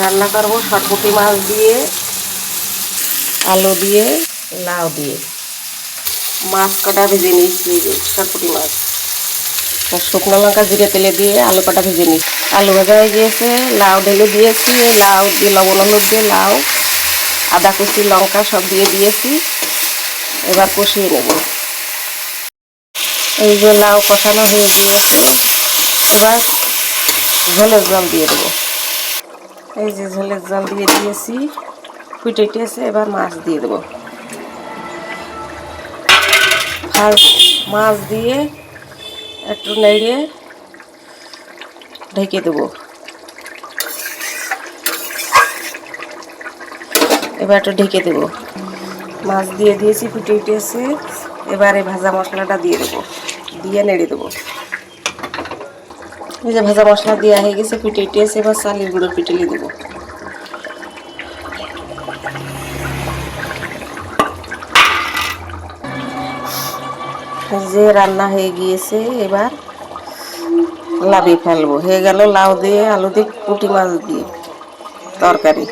রান্না করবো সটপটি মাছ দিয়ে, আলু দিয়ে, লাউ দিয়ে। মাছ কটা ভেজে নিচ্ছি, সটপটি মাছ শুকনো লঙ্কা জিরে তেলে দিয়ে আলু কটা ভেজে নিচ্ছি। আলু ভাজা হয়ে গিয়েছে, লাউ ঢেলে দিয়েছি, লাউ দিয়ে লবণ হলুদ দিয়ে লাউ, আদা কুচি লঙ্কা সব দিয়ে দিয়েছি। এবার কষিয়ে নেব। এই যে লাউ কষানো হয়ে গিয়েছে, এবার ঝোলের জল দিয়ে দেবো। এই যে ঝোলের জল দিয়ে দিয়েছি, ফুটে উঠেছে, এবার মাছ দিয়ে দেবো। ফার্স্ট মাছ দিয়ে একটু নেড়ে ঢেকে দেবো। এবার একটু ঢেকে দেবো। মাছ দিয়ে দিয়েছি, ফুটে উঠেছে, এবারে ভাজা মশলাটা দিয়ে দেবো, দিয়ে নেড়ে দেবো। এই যে ভাজা মশলা দেওয়া হয়ে গেছে, ফুটে উঠেছে, এবার চালের গুঁড়ো পিটলি দেবো। যে রান্না হয়ে গিয়েছে, এবার লাভিয়ে ফেলবো। হয়ে গেল লাউ দিয়ে আলু দিয়ে পুঁটি মাছ দিয়ে তরকারি।